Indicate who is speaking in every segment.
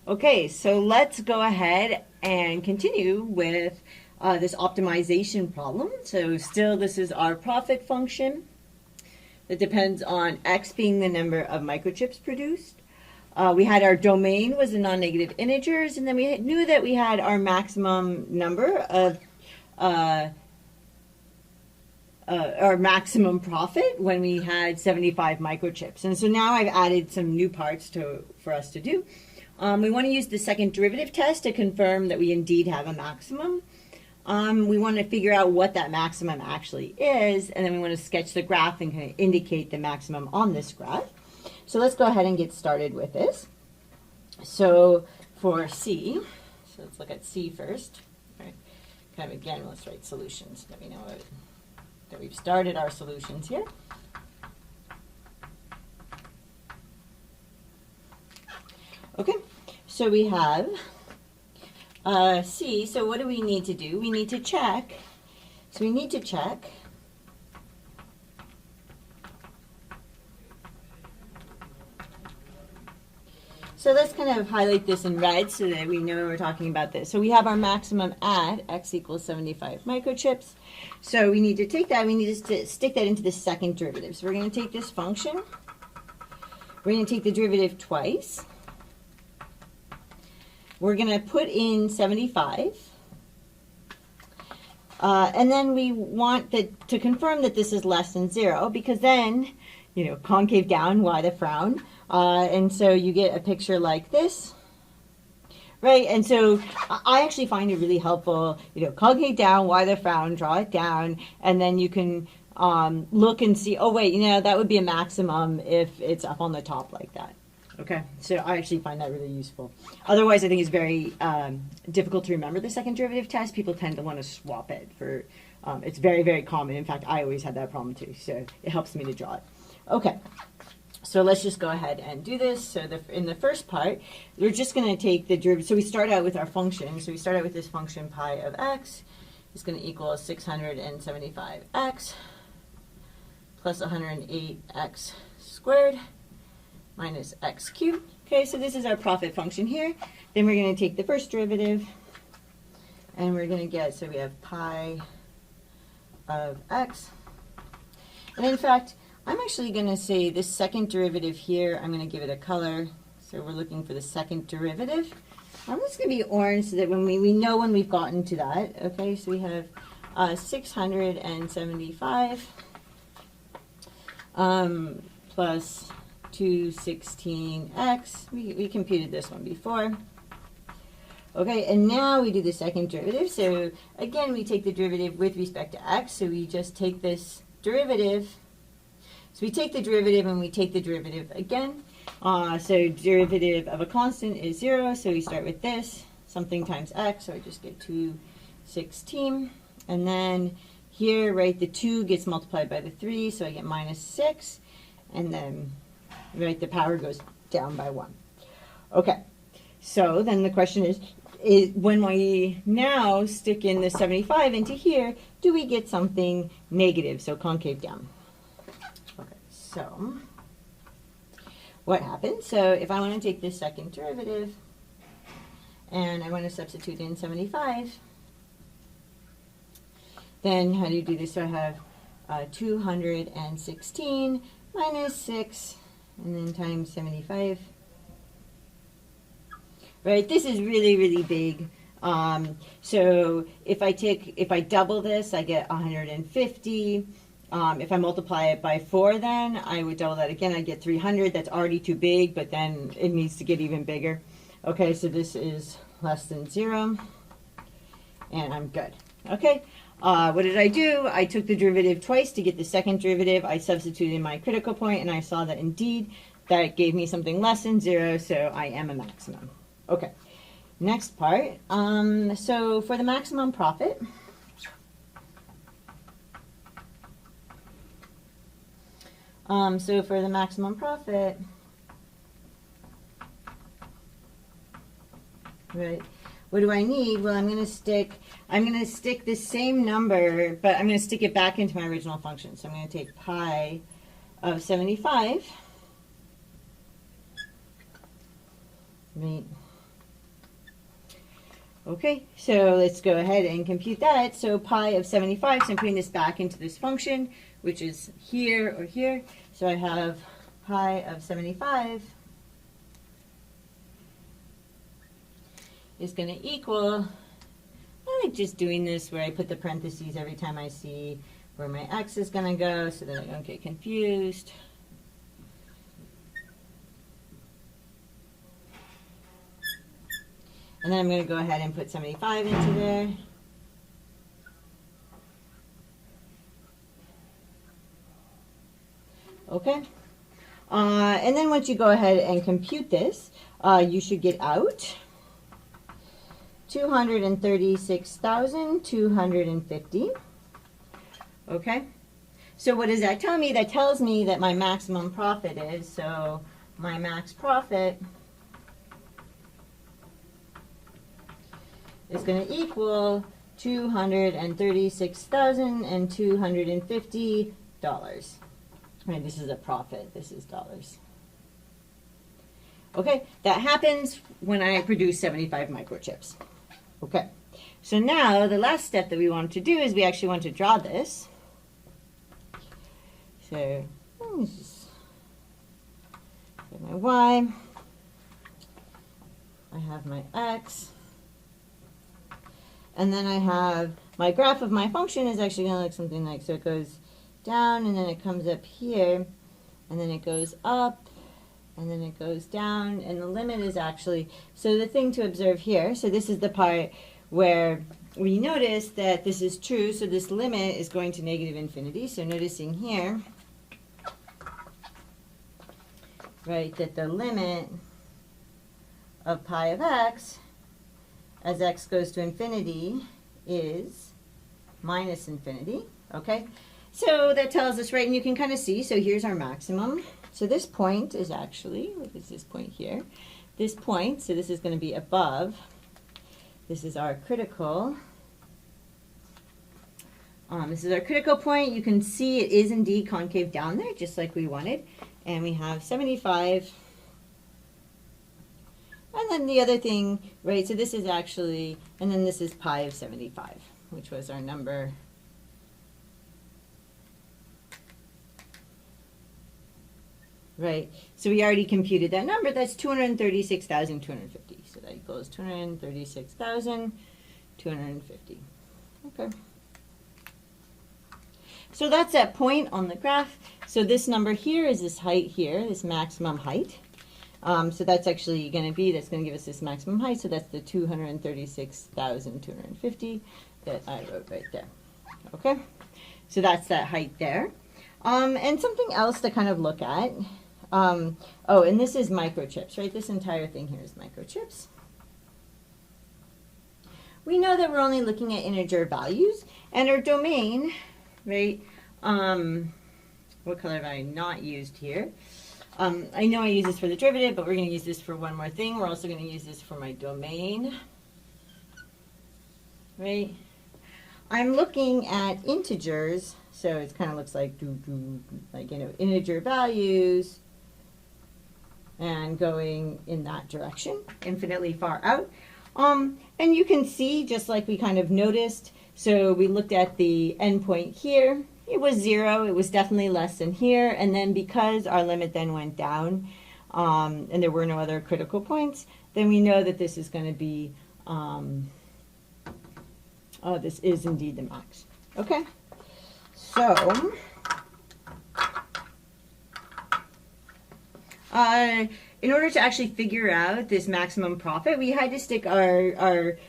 Speaker 1: Okay, so let's go ahead and continue with this optimization problem. So still this is our profit function that depends on x being the number of microchips produced. We had our domain was the non-negative integers, and then we knew that we had our maximum number of our maximum profit when we had 75 microchips. And so now I've added some new parts for us to do. We want to use the second derivative test to confirm that we indeed have a maximum. We want to figure out what that maximum actually is, and then we want to sketch the graph and kind of indicate the maximum on this graph. So let's go ahead and get started with this. So for C, so let's look at C first. Right. Kind of again, let's write solutions. Let me know that we've started our solutions here. Okay, so we have C. So what do we need to do? We need to check. So we need to check So let's kind of highlight this in red so that we know we're talking about this. So we have our maximum at x equals 75 microchips. So we need to take that, we need to stick that into the second derivative. So we're going to take this function, we're going to take the derivative twice, we're going to put in 75, and then we want to confirm that this is less than 0, because then, concave down, why the frown? And so you get a picture like this, right? And so I actually find it really helpful, concave down, why the frown, draw it down, and then you can look and see, oh wait, that would be a maximum if it's up on the top like that. Okay, so I actually find that really useful. Otherwise, I think it's very difficult to remember the second derivative test. People tend to want to swap it for, it's very, very common. In fact, I always had that problem too, so it helps me to draw it. Okay. So let's just go ahead and do this. So in the first part, we're just going to take the derivative. So we start out with our function. So we start out with this function pi of x is going to equal 675x plus 108x squared minus x cubed. Okay, so this is our profit function here. Then we're going to take the first derivative, and we're going to get, so we have pi of x. And in fact, I'm actually going to say this second derivative here, I'm going to give it a color. So we're looking for the second derivative. I'm just going to be orange so that when we know when we've gotten to that. Okay, so we have 675 plus 216x. We computed this one before. Okay, and now we do the second derivative. So again, we take the derivative with respect to x. So we just take this derivative. So we take the derivative and we take the derivative again. So derivative of a constant is 0. So we start with this, something times x. So I just get 216. And then here, right, the 2 gets multiplied by the 3. So I get minus 6. And then, right, the power goes down by 1. Okay. So then the question is when we now stick in the 75 into here, do we get something negative? So concave down. So what happens? So if I want to take this second derivative and I want to substitute in 75, then how do you do this? So I have 216 minus 6 and then times 75. Right, this is really, really big. So if I double this, I get 150. If I multiply it by 4, then I would double that again. I get 300. That's already too big, but then it needs to get even bigger. Okay, so this is less than 0, and I'm good. Okay, what did I do? I took the derivative twice to get the second derivative. I substituted my critical point, and I saw that indeed that gave me something less than 0, so I am a maximum. Okay, next part. So for the maximum profit, so for the maximum profit, right, what do I need? Well, I'm going to stick this same number, but I'm going to stick it back into my original function. So I'm going to take pi of 75, right, Okay, so let's go ahead and compute that. So pi of 75, so I'm putting this back into this function, which is here or here. So I have pi of 75 is going to equal, I like just doing this where I put the parentheses every time I see where my x is going to go so that I don't get confused. And then I'm going to go ahead and put 75 into there. Okay. And then once you go ahead and compute this, you should get out 236,250. Okay. So what does that tell me? That tells me that my maximum profit is, so my max profit is going to equal $236,250. Right, this is a profit. This is dollars. Okay, that happens when I produce 75 microchips. Okay, so now the last step that we want to do is we actually want to draw this. So, let's just get my Y. I have my X. And then I have my graph of my function is actually going to look something like, so it goes down and then it comes up here and then it goes up and then it goes down and the limit is actually, so the thing to observe here, so this is the part where we notice that this is true, so this limit is going to negative infinity. So noticing here, right, that the limit of pi of x as x goes to infinity is minus infinity, okay? So that tells us, right, and you can kind of see, so here's our maximum. So this point is actually, what is this point here? This point, so this is going to be above. This is our critical. This is our critical point. You can see it is indeed concave down there, just like we wanted. And we have 75. And then the other thing, right, so this is actually, and then this is pi of 75, which was our number. Right, so we already computed that number. That's 236,250. So that equals 236,250. Okay. So that's that point on the graph. So this number here is this height here, this maximum height. So that's actually going to be, that's going to give us this maximum height. So that's the 236,250 that I wrote right there. Okay, so that's that height there. And something else to kind of look at. Oh, and this is microchips, right? This entire thing here is microchips. We know that we're only looking at integer values, and our domain, right? What color have I not used here? I know I use this for the derivative, but we're going to use this for one more thing. We're also going to use this for my domain, right? I'm looking at integers, so it kind of looks like, like, you know, integer values, and going in that direction, infinitely far out. And you can see, just like we kind of noticed, so we looked at the endpoint here. It was 0. It was definitely less than here. And then because our limit then went down, and there were no other critical points, then we know that this is going to be, oh, this is indeed the max. Okay. So, in order to actually figure out this maximum profit, we had to stick where our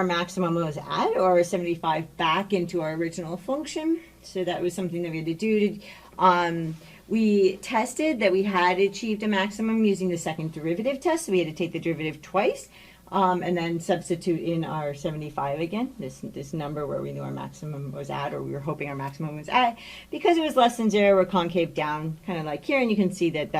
Speaker 1: maximum was at, or 75, back into our original function. So that was something that we had to do. We tested that we had achieved a maximum using the second derivative test. So we had to take the derivative twice, and then substitute in our 75 again, this number where we knew our maximum was at, or we were hoping our maximum was at. Because it was less than 0, we're concave down, kind of like here, and you can see that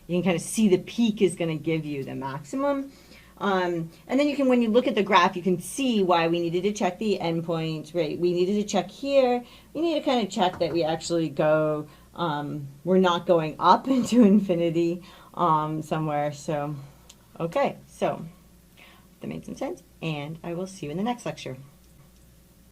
Speaker 1: you can kind of see the peak is going to give you the maximum. And then you can, when you look at the graph, you can see why we needed to check the endpoint, right? We needed to check here. We need to kind of check that we actually go, we're not going up into infinity somewhere. So, okay, so that made some sense, and I will see you in the next lecture.